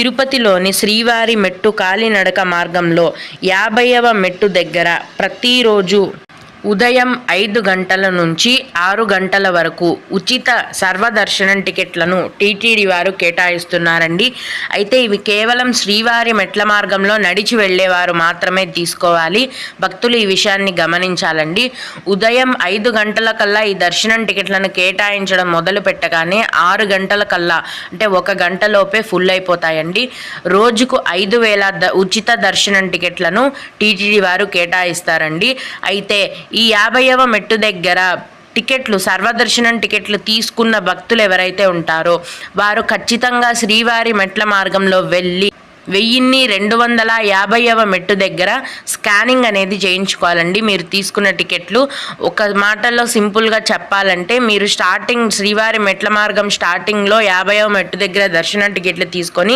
తిరుపతిలోని శ్రీవారి మెట్టు కాలినడక మార్గంలో 50వ మెట్టు దగ్గర ప్రతిరోజు ఉదయం 5 గంటల నుంచి 6 గంటల వరకు ఉచిత సర్వదర్శనం టికెట్లను టీటీడీ వారు కేటాయిస్తున్నారండి. అయితే ఇవి కేవలం శ్రీవారి మెట్ల మార్గంలో నడిచి వెళ్ళేవారు మాత్రమే తీసుకోవాలి. భక్తులు ఈ విషయాన్ని గమనించాలండి. ఉదయం 5 గంటల కల్లా ఈ దర్శనం టికెట్లను కేటాయించడం మొదలు పెట్టగానే 6 గంటల కల్లా అంటే 1 గంటలోపే ఫుల్ అయిపోతాయండి. రోజుకు 5,000 ఉచిత దర్శనం టికెట్లను టీటీడీ వారు కేటాయిస్తారండి. అయితే ఈ 50వ మెట్టు దగ్గర టికెట్లు సర్వదర్శనం టికెట్లు తీసుకున్న భక్తులు ఎవరైతే ఉంటారో వారు ఖచ్చితంగా శ్రీవారి మెట్ల మార్గంలో వెళ్ళి 1250వ మెట్టు దగ్గర స్కానింగ్ అనేది చేయించుకోవాలండి. మీరు తీసుకున్న టికెట్లు ఒక మాటలో సింపుల్గా చెప్పాలంటే మీరు శ్రీవారి మెట్ల మార్గం స్టార్టింగ్లో 50వ మెట్టు దగ్గర దర్శనం టికెట్లు తీసుకొని